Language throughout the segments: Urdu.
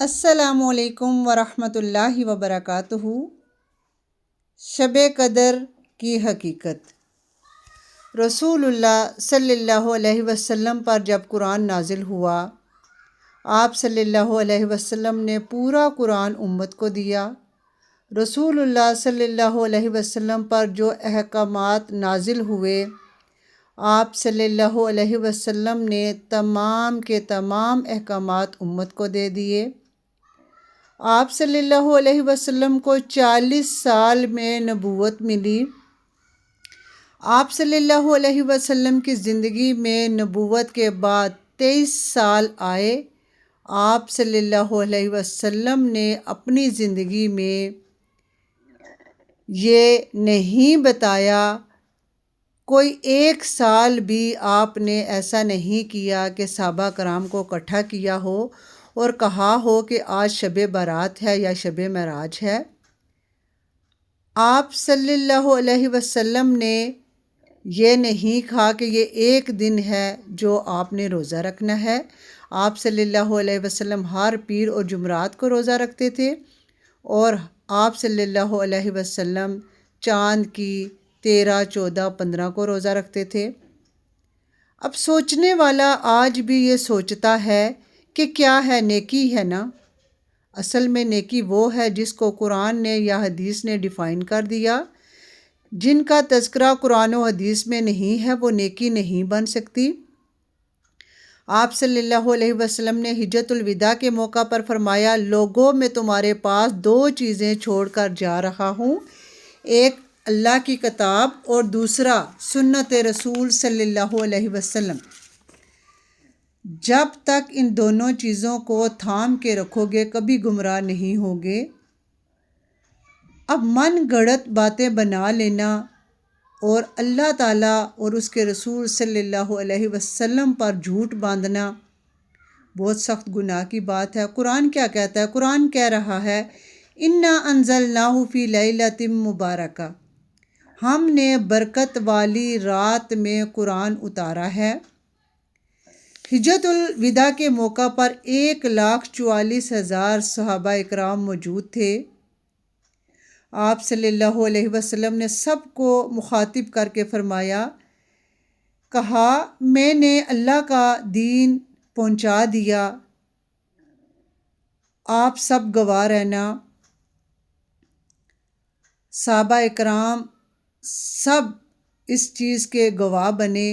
السلام علیکم ورحمۃ اللہ وبرکاتہ۔ شب قدر کی حقیقت۔ رسول اللہ صلی اللہ علیہ وسلم پر جب قرآن نازل ہوا، آپ صلی اللہ علیہ وسلم نے پورا قرآن امت کو دیا۔ رسول اللہ صلی اللہ علیہ وسلم پر جو احکامات نازل ہوئے، آپ صلی اللہ علیہ وسلم نے تمام کے تمام احکامات امت کو دے دیے۔ آپ صلی اللہ علیہ وسلم کو 40 سال میں نبوت ملی۔ آپ صلی اللہ علیہ وسلم کی زندگی میں نبوت کے بعد 23 سال آئے۔ آپ صلی اللہ علیہ وسلم نے اپنی زندگی میں یہ نہیں بتایا، کوئی ایک سال بھی آپ نے ایسا نہیں کیا کہ صحابہ کرام کو اکٹھا کیا ہو اور کہا ہو کہ آج شب برات ہے یا شب معراج ہے۔ آپ صلی اللہ علیہ وسلم نے یہ نہیں کہا کہ یہ ایک دن ہے جو آپ نے روزہ رکھنا ہے۔ آپ صلی اللہ علیہ وسلم ہر پیر اور جمعرات کو روزہ رکھتے تھے، اور آپ صلی اللہ علیہ وسلم چاند کی 13، 14، 15 کو روزہ رکھتے تھے۔ اب سوچنے والا آج بھی یہ سوچتا ہے کہ کیا ہے، نیکی ہے نا؟ اصل میں نیکی وہ ہے جس کو قرآن نے یا حدیث نے ڈیفائن کر دیا۔ جن کا تذکرہ قرآن و حدیث میں نہیں ہے وہ نیکی نہیں بن سکتی۔ آپ صلی اللہ علیہ وسلم نے حجۃ الوداع کے موقع پر فرمایا، لوگوں میں تمہارے پاس 2 چیزیں چھوڑ کر جا رہا ہوں، ایک اللہ کی کتاب اور دوسرا سنت رسول صلی اللہ علیہ وسلم۔ جب تک ان دونوں چیزوں کو تھام کے رکھو گے کبھی گمراہ نہیں ہوگے۔ اب من گھڑت باتیں بنا لینا اور اللہ تعالیٰ اور اس کے رسول صلی اللہ علیہ وسلم پر جھوٹ باندھنا بہت سخت گناہ کی بات ہے۔ قرآن کیا کہتا ہے؟ قرآن کہہ رہا ہے، اِنَّا أَنزَلْنَاهُ فِي لَيْلَةٍ مُبَارَكَةٍ، ہم نے برکت والی رات میں قرآن اتارا ہے۔ حجۃ الوداع کے موقع پر 1,44,000 صحابہ اکرام موجود تھے۔ آپ صلی اللہ علیہ وسلم نے سب کو مخاطب کر کے فرمایا، کہا میں نے اللہ کا دین پہنچا دیا، آپ سب گواہ رہنا۔ صحابہ اکرام سب اس چیز کے گواہ بنے،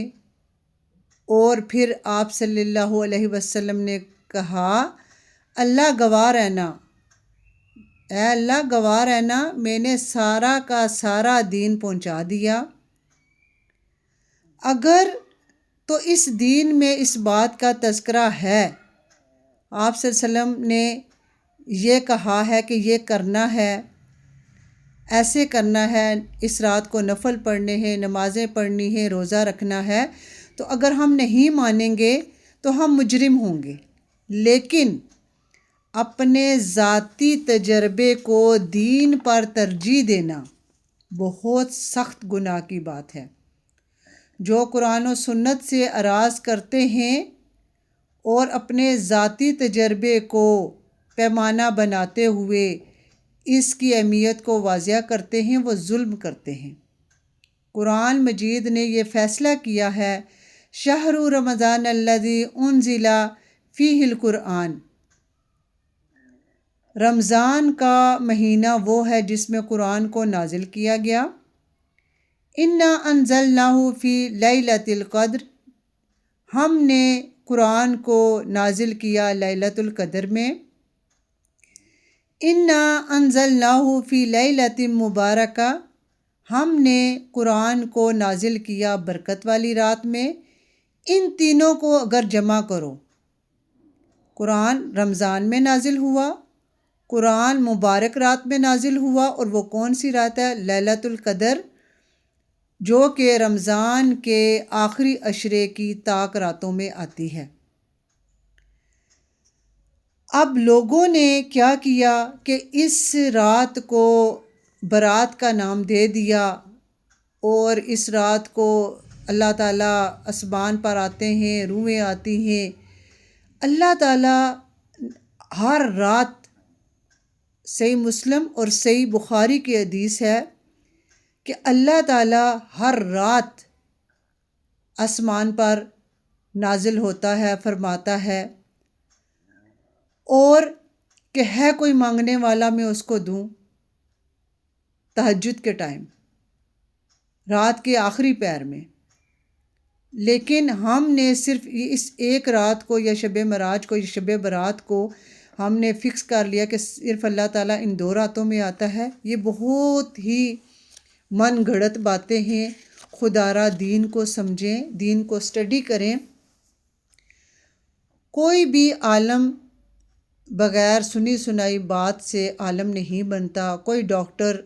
اور پھر آپ صلی اللہ علیہ وسلم نے کہا، اللہ گواہ رہنا، اے اللہ گواہ رہنا، میں نے سارا کا سارا دین پہنچا دیا۔ اگر تو اس دین میں اس بات کا تذکرہ ہے، آپ صلی اللہ علیہ وسلم نے یہ کہا ہے کہ یہ کرنا ہے، ایسے کرنا ہے، اس رات کو نفل پڑھنے ہیں، نمازیں پڑھنی ہیں، روزہ رکھنا ہے، تو اگر ہم نہیں مانیں گے تو ہم مجرم ہوں گے۔ لیکن اپنے ذاتی تجربے کو دین پر ترجیح دینا بہت سخت گناہ کی بات ہے۔ جو قرآن و سنت سے اعراض کرتے ہیں اور اپنے ذاتی تجربے کو پیمانہ بناتے ہوئے اس کی اہمیت کو واضح کرتے ہیں، وہ ظلم کرتے ہیں۔ قرآن مجید نے یہ فیصلہ کیا ہے، شہر رمضان الذی انزل فیہ القرآن، رمضان کا مہینہ وہ ہے جس میں قرآن کو نازل کیا گیا۔ اِنَّا أَنزَلْنَاهُ فِي لَيْلَةِ الْقَدْرِ، ہم نے قرآن کو نازل کیا لیلۃ القدر میں۔ اِنَّا أَنزَلْنَاهُ فِي لَيْلَةٍ مُبَارَكَةٍ، ہم نے قرآن کو نازل کیا برکت والی رات میں۔ ان تینوں کو اگر جمع کرو، قرآن رمضان میں نازل ہوا، قرآن مبارک رات میں نازل ہوا، اور وہ کون سی رات ہے؟ لیلۃ القدر، جو کہ رمضان کے آخری عشرے کی طاق راتوں میں آتی ہے۔ اب لوگوں نے کیا کیا کہ اس رات کو برات کا نام دے دیا، اور اس رات کو اللہ تعالیٰ آسمان پر آتے ہیں، روحیں آتی ہیں۔ اللہ تعالیٰ ہر رات صحیح مسلم اور صحیح بخاری کی حدیث ہے کہ اللہ تعالیٰ ہر رات آسمان پر نازل ہوتا ہے، فرماتا ہے اور کہ ہے کوئی مانگنے والا میں اس کو دوں، تہجد کے ٹائم، رات کے آخری پہر میں۔ لیکن ہم نے صرف اس ایک رات کو یا شب معراج کو یا شب برات کو ہم نے فکس کر لیا کہ صرف اللہ تعالیٰ ان 2 راتوں میں آتا ہے۔ یہ بہت ہی من گھڑت باتیں ہیں۔ خدا را دین کو سمجھیں، دین کو اسٹڈی کریں۔ کوئی بھی عالم بغیر سنی سنائی بات سے عالم نہیں بنتا، کوئی ڈاکٹر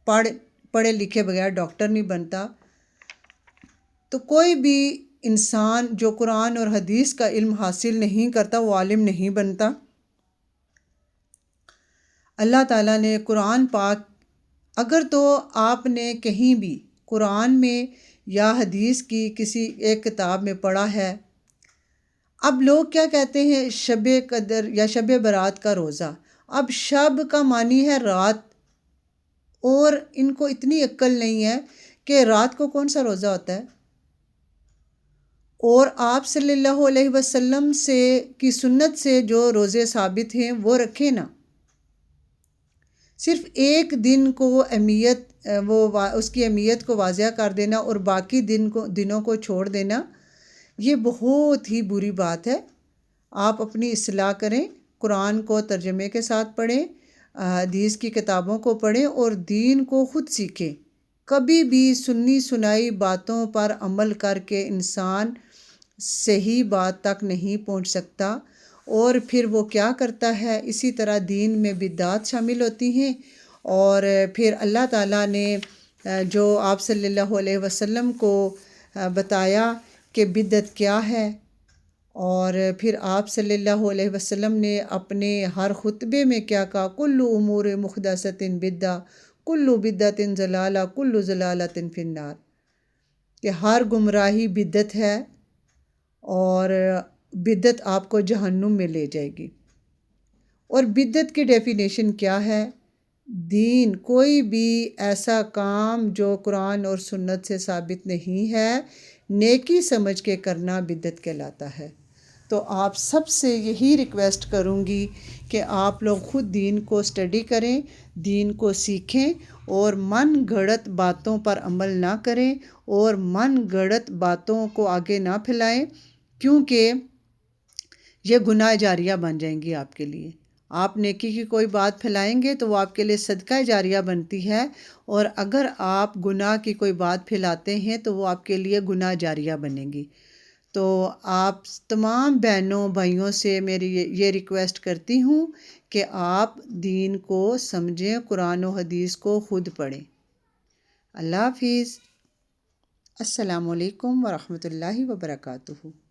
پڑھے لکھے بغیر ڈاکٹر نہیں بنتا، تو کوئی بھی انسان جو قرآن اور حدیث کا علم حاصل نہیں کرتا وہ عالم نہیں بنتا۔ اللہ تعالیٰ نے قرآن پاک، اگر تو آپ نے کہیں بھی قرآن میں یا حدیث کی کسی ایک کتاب میں پڑھا ہے، اب لوگ کیا کہتے ہیں شب قدر یا شب برات کا روزہ، اب شب کا معنی ہے رات، اور ان کو اتنی عقل نہیں ہے کہ رات کو کون سا روزہ ہوتا ہے۔ اور آپ صلی اللہ علیہ وسلم کی سنت سے جو روزے ثابت ہیں وہ رکھیں نا۔ صرف ایک دن کو اس کی اہمیت کو واضح کر دینا اور باقی دنوں کو چھوڑ دینا، یہ بہت ہی بری بات ہے۔ آپ اپنی اصلاح کریں، قرآن کو ترجمے کے ساتھ پڑھیں، حدیث کی کتابوں کو پڑھیں اور دین کو خود سیکھیں۔ کبھی بھی سنی سنائی باتوں پر عمل کر کے انسان صحیح بات تک نہیں پہنچ سکتا، اور پھر وہ کیا کرتا ہے، اسی طرح دین میں بدعات شامل ہوتی ہیں، اور پھر اللہ تعالیٰ نے جو آپ صلی اللہ علیہ وسلم کو بتایا کہ بدعت کیا ہے، اور پھر آپ صلی اللہ علیہ وسلم نے اپنے ہر خطبے میں کیا کہا، کل امور محدثۃ بدعہ کل بدعۃ ضلالہ کل ضلالۃ فی النار، کہ ہر گمراہی بدعت ہے اور بدعت آپ کو جہنم میں لے جائے گی۔ اور بدعت کی ڈیفینیشن کیا ہے؟ دین، کوئی بھی ایسا کام جو قرآن اور سنت سے ثابت نہیں ہے، نیکی سمجھ کے کرنا بدعت کہلاتا ہے۔ تو آپ سب سے یہی ریکویسٹ کروں گی کہ آپ لوگ خود دین کو اسٹڈی کریں، دین کو سیکھیں اور من گھڑت باتوں پر عمل نہ کریں اور من گھڑت باتوں کو آگے نہ پھیلائیں، کیونکہ یہ گناہ جاریہ بن جائیں گی آپ کے لیے۔ آپ نیکی کی کوئی بات پھیلائیں گے تو وہ آپ کے لیے صدقہ جاریہ بنتی ہے، اور اگر آپ گناہ کی کوئی بات پھیلاتے ہیں تو وہ آپ کے لیے گناہ جاریہ بنے گی۔ تو آپ تمام بہنوں بھائیوں سے میری یہ ریکویسٹ کرتی ہوں کہ آپ دین کو سمجھیں، قرآن و حدیث کو خود پڑھیں۔ اللہ حافظ۔ السلام علیکم ورحمۃ اللہ وبرکاتہ۔